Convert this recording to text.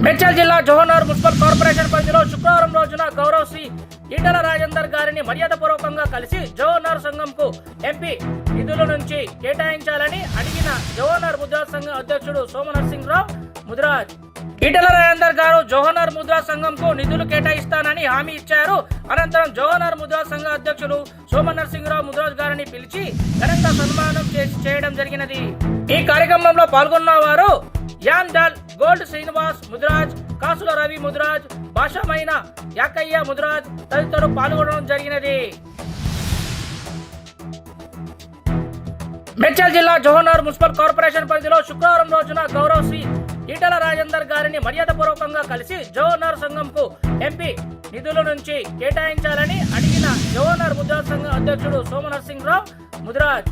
మేడ్చల్ జిల్లా జోహనర్ municipal corporation పరిధిలో శుక్రవారం రోజున గౌరవ్ శ్రీ ఈటల రాజేందర్ గారిని మర్యాదపూర్వకంగా కలిసి జోహనర్ సంఘంకు ఎంపీ నిధుల నుంచి కేటాయించాలని అడిగిన జోహనర్ ముద్రాజ్ సంఘం అధ్యక్షుడు సోమనరసింహరావు ముద్రాజ్ ఈటల రాజేందర్ గారు జోహనర్ ముద్రా సంఘంకు నిధులు కేటాయిస్తానని హామీ ఇచ్చారు. అనంతరం జోహనర్ ముద్రా సంఘ అధ్యక్షులు సోమనరసింహరావు ముద్రాజ్ గారిని పిలిచి ఘనంగా సన్మానం చేయడం జరిగినది. ఈ కార్యక్రమంలో పాల్గొన్న వారు యాన్ డాల్, గోల్డ్ శ్రీనివాస్ ముద్రాజ్, కాసుల రవి ముద్రాజ్, భాషమైన యాకయ్య ముద్రాజ్ తదితరులు పాల్గొనడం జరిగినది. మేడ్చల్ జిల్లా జోహనర్ మున్సిపల్ కార్పొరేషన్ పరిధిలో శుక్రవారం రోజున గౌరవ్ శ్రీ ఈటల రాజేందర్ గారిని మర్యాదపూర్వకంగా కలిసి జోహనర్ సంఘంకు ఎంపీ నిధుల నుంచి కేటాయించాలని అడిగిన జోహనర్ ముద్రా సంఘం అధ్యక్షుడు సోమనరసింహరావు ముద్రాజ్